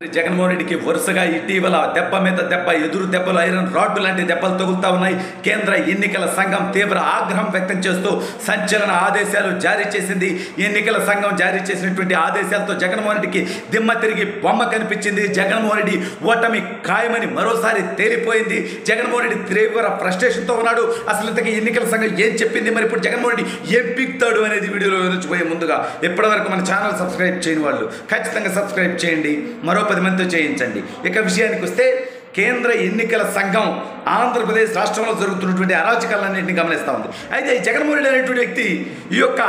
జగన్మోహన్ రెడ్డికి వరుసగా ఇటీవల దెబ్బ మీద దెబ్బ ఎదురు దెబ్బలు ఐరన్ రాడ్డు లాంటి దెబ్బలు తగులుతా ఉన్నాయి. కేంద్ర ఎన్నికల సంఘం తీవ్ర ఆగ్రహం వ్యక్తం చేస్తూ సంచలన ఆదేశాలు జారీ చేసింది. ఎన్నికల సంఘం జారీ చేసినటువంటి ఆదేశాలతో జగన్మోహన్ రెడ్డికి దిమ్మ తిరిగి బొమ్మ కనిపించింది. జగన్మోహన్ రెడ్డి ఓటమి ఖాయమని మరోసారి తేలిపోయింది. జగన్మోహన్ రెడ్డి తీవ్ర ఫ్రస్ట్రేషన్తో ఉన్నాడు. అసలు ఇంతకీ ఎన్నికల సంఘం ఏం చెప్పింది, మరి ఇప్పుడు జగన్మోహన్ రెడ్డి ఏం పీక్తాడు అనేది వీడియోలో వివరించిపోయే ముందుగా ఇప్పటివరకు మన ఛానల్ సబ్స్క్రైబ్ చేయని వాళ్ళు ఖచ్చితంగా సబ్స్క్రైబ్ చేయండి, మరో 10 మందితో చేయించండి. ఇక విషయానికి వస్తే కేంద్ర ఎన్నికల సంఘం ఆంధ్రప్రదేశ్ రాష్ట్రంలో జరుగుతున్నటువంటి అరాచకాలన్నింటినీ గమనిస్తూ ఉంది. అయితే జగన్మోహన్ రెడ్డి అనేటువంటి వ్యక్తి ఈ యొక్క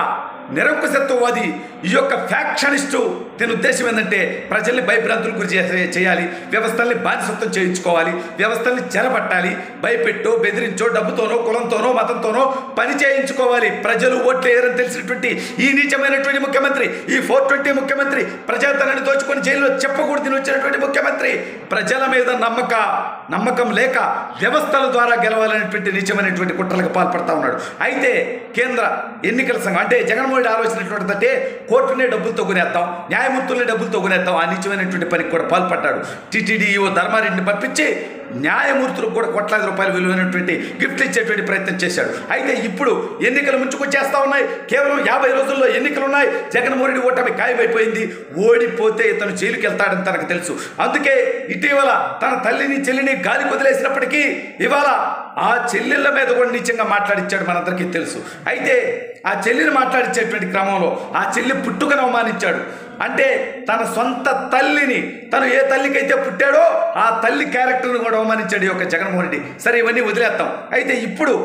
నిరంకుశత్వవాది, ఈ యొక్క ఫ్యాక్షనిస్టు, దీని ఉద్దేశం ఏంటంటే ప్రజల్ని భయభ్రాంతులకు గురి చేయాలి, వ్యవస్థల్ని బానిసత్వం చేయించుకోవాలి, వ్యవస్థల్ని చెరపట్టాలి, భయపెట్టో బెదిరించో డబ్బుతోనో కులంతోనో మతంతోనో పని చేయించుకోవాలి. ప్రజలు ఓట్లు వేయరని తెలిసినటువంటి ఈ నీచమైనటువంటి ముఖ్యమంత్రి, ఈ 420 ముఖ్యమంత్రి, ప్రజాధనాన్ని దోచుకొని జైల్లో చెప్పకూడదని వచ్చినటువంటి ముఖ్యమంత్రి ప్రజల మీద నమ్మకం లేక వ్యవస్థల ద్వారా గెలవాలనేటువంటి నీచమైనటువంటి కుట్రలకు పాల్పడతా ఉన్నాడు. అయితే కేంద్ర ఎన్నికల సంఘం అంటే జగన్మోహన్ రెడ్డి ఆలోచనటువంటిదంటే కోర్టునే డబ్బులతో కొనేద్దాం, న్యాయమూర్తుల్ని డబ్బులతో కొనేద్దాం, ఆ నీచమైనటువంటి పనికి కూడా పాల్పడ్డాడు. టీటీడీఓ ధర్మారెడ్డిని పంపించి న్యాయమూర్తులకు కూడా కోట్లాది రూపాయలు విలువైనటువంటి గిఫ్ట్ ఇచ్చేటువంటి ప్రయత్నం చేశాడు. అయితే ఇప్పుడు ఎన్నికలు ముంచుకొచ్చేస్తా ఉన్నాయి. కేవలం 50 రోజుల్లో ఎన్నికలు ఉన్నాయి. జగన్మోహన్ రెడ్డి ఓటమి ఖాయమైపోయింది. ఓడిపోతే ఇతను జైలుకి వెళ్తాడని తనకు తెలుసు. అందుకే ఇటీవల తన తల్లిని చెల్లిని గాలి వదిలేసినప్పటికీ ఇవాళ ఆ చెల్లెళ్ళ మీద కూడా నీచంగా మాట్లాడించాడు, మనందరికీ తెలుసు. అయితే ఆ చెల్లిని మాట్లాడించేటువంటి క్రమంలో ఆ చెల్లి పుట్టుకను అవమానించాడు. అంటే తన సొంత తల్లిని, తను ఏ తల్లికైతే పుట్టాడో ఆ తల్లి క్యారెక్టర్ను కూడా అవమానించాడు ఈ యొక్క జగన్మోహన్ రెడ్డి. సరే, ఇవన్నీ వదిలేస్తాం. అయితే ఇప్పుడు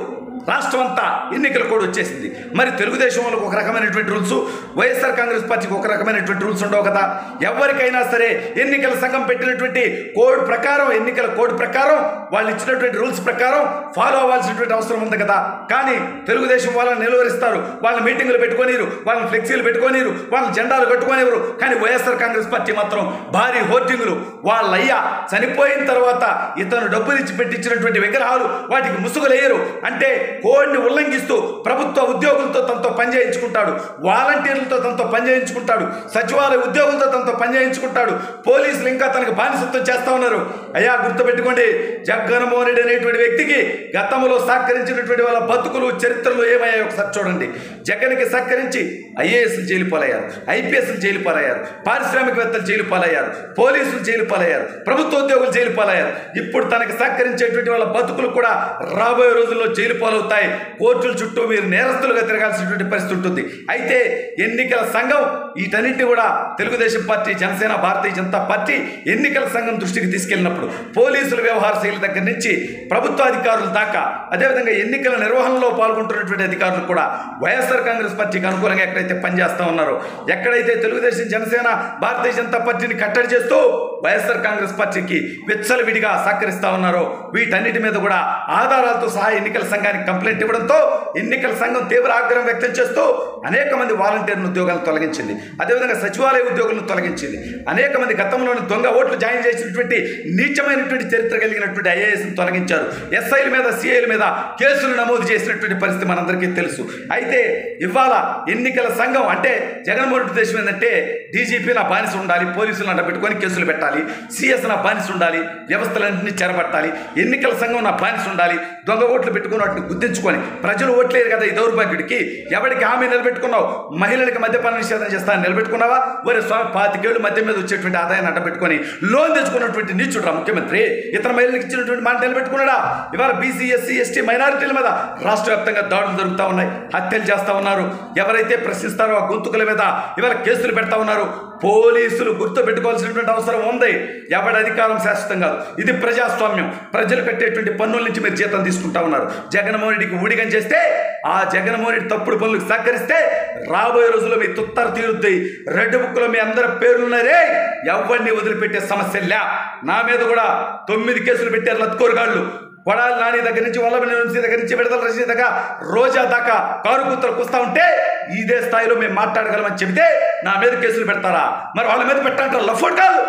రాష్ట్రం అంతా ఎన్నికల కోడ్ వచ్చేసింది. మరి తెలుగుదేశం వాళ్ళకు ఒక రకమైనటువంటి రూల్స్, వైఎస్ఆర్ కాంగ్రెస్ పార్టీకి ఒక రకమైనటువంటి రూల్స్ ఉండవు కదా. ఎవరికైనా సరే ఎన్నికల సంఘం పెట్టినటువంటి కోడ్ ప్రకారం, ఎన్నికల కోడ్ ప్రకారం, వాళ్ళు ఇచ్చినటువంటి రూల్స్ ప్రకారం ఫాలో అవ్వాల్సినటువంటి అవసరం ఉంది కదా. కానీ తెలుగుదేశం వాళ్ళని నిలువరిస్తారు, వాళ్ళ మీటింగులు పెట్టుకోనిరు, వాళ్ళని ఫ్లెక్సీలు పెట్టుకోనిరు, వాళ్ళ జెండాలు కట్టుకోనివ్వరు. కానీ వైఎస్ఆర్ కాంగ్రెస్ పార్టీ మాత్రం భారీ హోర్డింగులు, వాళ్ళయ్యా చనిపోయిన తర్వాత ఇతను డబ్బులు ఇచ్చి పెట్టించినటువంటి విగ్రహాలు వాటికి ముసుగులేయరు. అంటే కోడ్ని ఉల్లంఘిస్తూ ప్రభుత్వ ఉద్యోగులతో తనతో పనిచేయించుకుంటాడు, వాలంటీర్లతో తనతో పనిచేయించుకుంటాడు, సచివాలయ ఉద్యోగులతో తనతో పనిచేయించుకుంటాడు, పోలీసులు ఇంకా తనకు బానిసత్వం చేస్తూ ఉన్నారు. అయ్యా గుర్తుపెట్టుకోండి, జగన్మోహన్ రెడ్డి అనేటువంటి వ్యక్తికి గతంలో సహకరించినటువంటి వాళ్ళ బతుకులు చరిత్రలు ఏమయ్యాయో ఒకసారి చూడండి. జగన్కి సహకరించి ఐఏఎస్లు జైలు పాలయ్యారు, ఐపీఎస్లు జైలు పాలయ్యారు, పారిశ్రామికవేత్తలు జైలు పాలయ్యారు, పోలీసులు జైలు పాలయ్యారు, ప్రభుత్వ ఉద్యోగులు జైలు పాలయ్యారు. ఇప్పుడు తనకు సహకరించేటువంటి వాళ్ళ బతుకులు కూడా రాబోయే రోజుల్లో జైలు పాలవుతాయి. కోర్టుల చుట్టూ మీరు నేరస్తులుగా తిరగాల్సినటువంటి పరిస్థితి ఉంటుంది. అయితే ఎన్నికల సంఘం వీటన్నింటినీ కూడా తెలుగుదేశం పార్టీ, జనసేన, భారతీయ జనతా పార్టీ ఎన్నికల సంఘం దృష్టికి తీసుకెళ్ళినప్పుడు పోలీసుల వ్యవహార శైలి దగ్గర నుంచి ప్రభుత్వ అధికారుల దాకా, అదేవిధంగా ఎన్నికల నిర్వహణలో పాల్గొంటున్నటువంటి అధికారులు కూడా వైఎస్ఆర్ కాంగ్రెస్ పార్టీకి అనుకూలంగా ఎక్కడైతే పనిచేస్తూ ఉన్నారో, ఎక్కడైతే తెలుగుదేశం, జనసేన, భారతీయ జనతా పార్టీని కట్టడి చేస్తూ వైఎస్ఆర్ కాంగ్రెస్ పార్టీకి విచ్చలవిడిగా సహకరిస్తూ ఉన్నారో వీటన్నిటి మీద కూడా ఆధారాలతో సహా ఎన్నికల సంఘానికి కంప్లైంట్ ఇవ్వడంతో ఎన్నికల సంఘం తీవ్ర ఆగ్రహం వ్యక్తం చేస్తూ అనేక మంది వాలంటీర్ల ఉద్యోగాలను తొలగించింది, అదేవిధంగా సచివాలయ ఉద్యోగులను తొలగించింది, అనేక మంది గతంలోని దొంగ ఓట్లు జాయిన్ చేసినటువంటి నీచమైనటువంటి చరిత్ర కలిగినటువంటి ఐఏఎస్ను తొలగించారు, ఎస్ఐల మీద, సిఐల మీద కేసులు నమోదు చేసినటువంటి పరిస్థితి మనందరికీ తెలుసు. అయితే ఇవాళ ఎన్నికల సంఘం అంటే జగన్మోహన్ రెడ్డి ఉద్దేశం ఏంటంటే డీజీపీ నా బానిస ఉండాలి, పోలీసులు అడ్డపెట్టుకొని కేసులు పెట్టాలి, సిఎస్ నా బానిస ఉండాలి, వ్యవస్థలన్నింటినీ చెరపట్టాలి, ఎన్నికల సంఘం నా బానిస ఉండాలి, దొంగ ఓట్లు పెట్టుకుని వాటిని గుర్తించుకొని ప్రజలు ఓట్లేరు కదా ఈ దౌర్భాగ్యుడికి, ఎవరికి హామీ నిలబెట్టుకున్నావు, మహిళలకు మద్యపాన నిషేధం చేస్తానని నిలబెట్టుకున్నావా? వరే స్వామి 25 ఏళ్ళు మద్యం మీద వచ్చేటువంటి ఆదాయాన్ని అడ్డపెట్టుకొని లోన్ తెచ్చుకున్నటువంటి నీచుడు ముఖ్యమంత్రి. ఇతర మహిళలకు ఇచ్చినటువంటి మాట నిలబెట్టుకున్నాడా? ఇవాళ బీసీ, ఎస్సీ, ఎస్టీ, మైనారిటీల మీద రాష్ట్ర వ్యాప్తంగా దాడులు జరుగుతూ ఉన్నాయి, హత్యలు చేస్తూ ఉన్నారు. ఎవరైతే ప్రశ్నిస్తారో ఆ గొంతుకుల మీద ఇవాళ కేసులు పెడతా ఉన్నారు. పోలీసులు గుర్తు పెట్టుకోవాల్సినటువంటి అవసరం ఉంది. ఎవరి అధికారం శాశ్వతం కాదు, ఇది ప్రజాస్వామ్యం. ప్రజలు కట్టేటువంటి పన్నుల నుంచి మీరు జీతం తీసుకుంటా ఉన్నారు. జగన్మోహన్ రెడ్డికి ఊడిగం చేస్తే, ఆ జగన్మోహన్ రెడ్డి తప్పుడు పనులకు సహకరిస్తే రాబోయే రోజుల్లో మీ తుత్తర తీరుద్ది. రెడ్ బుక్లో మీ అందరి పేర్లున్నారే, ఎవరిని వదిలిపెట్టే సమస్య లే. నా మీద కూడా 9 కేసులు పెట్టారు లత్కోరుగాళ్ళు. కొడాలి నాని దగ్గర నుంచి, వల్లభనేని వంశీ దగ్గర నుంచి, విడుదల రజనీ దాకా, రోజా దాకా కారు కూతురు కూస్తా ఉంటే ఇదే స్థాయిలో మేము మాట్లాడగలమని చెబితే నా మీద కేసులు పెడతారా? మరి వాళ్ళ మీద పెట్టాలంటారు లఫోట్ కాదు.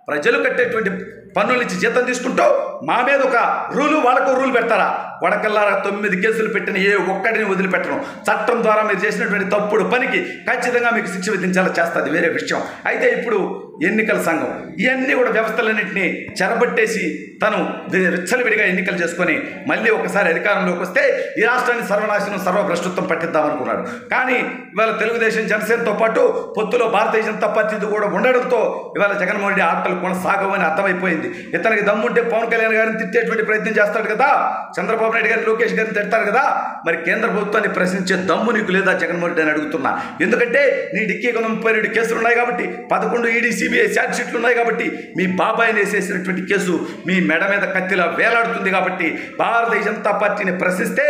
ప్రజలు కట్టేటువంటి పన్నుల నుంచి జీతం తీసుకుంటూ మా మీద ఒక రూలు, వాళ్ళకు రూలు పెడతారా? వడకల్లారా 9 కేసులు పెట్టిన ఏ ఒక్కడిని వదిలిపెట్టను. చట్టం ద్వారా మీరు చేసినటువంటి తప్పుడు పనికి ఖచ్చితంగా మీకు శిక్ష విధించాలా చేస్తుంది, వేరే విషయం. అయితే ఇప్పుడు ఎన్నికల సంఘం ఇవన్నీ కూడా వ్యవస్థలన్నింటినీ చెరబట్టేసి తను విచ్చలవిడిగా ఎన్నికలు చేసుకొని మళ్ళీ ఒకసారి అధికారంలోకి వస్తే ఈ రాష్ట్రాన్ని సర్వనాశనం సర్వభ్రష్టత్వం పట్టిద్దామనుకున్నాడు. కానీ ఇవాళ తెలుగుదేశం జనసేనతో పాటు పొత్తులో భారతీయ జనతా పార్టీతో కూడా ఉండడంతో ఇవాళ జగన్మోహన్ రెడ్డి ఆటలు కొనసాగవని అర్థమైపోయింది. ఇతనికి దమ్ముంటే పవన్ కళ్యాణ్ గారిని తిట్టేటువంటి ప్రయత్నం చేస్తాడు కదా, చంద్రబాబు నాయుడు గారిని లోకేష్ గారిని తిడతారు కదా, మరి కేంద్ర ప్రభుత్వాన్ని ప్రశ్నించే దమ్ము నీకు లేదా జగన్మోహన్ రెడ్డి అని అడుగుతున్నా. ఎందుకంటే నీ డిక్కీ 32 కేసులు ఉన్నాయి కాబట్టి, 11 ఈడీ సిబిఐ ఛార్జ్ షీట్లు ఉన్నాయి కాబట్టి, మీ బాబాయిని వేసేసినటువంటి కేసు మీ మెడ మీద కత్తిలా వేలాడుతుంది కాబట్టి భారతీయ జనతా పార్టీని ప్రశ్నిస్తే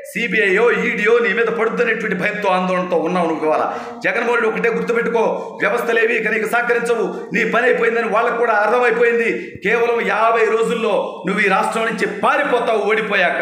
సిబిఐయో ఈడీయో నీ మీద పడుతున్నటువంటి భయంతో ఆందోళనతో ఉన్నావు నువ్వు. ఇవాళ జగన్మోహన్ రెడ్డి ఒకటే గుర్తుపెట్టుకో, వ్యవస్థలేవి ఇక నీకు సహకరించవు, నీ పని అయిపోయిందని వాళ్ళకు కూడా అర్థమైపోయింది. కేవలం 50 రోజుల్లో నువ్వు ఈ రాష్ట్రం నుంచి పారిపోతావు ఓడిపోయాక.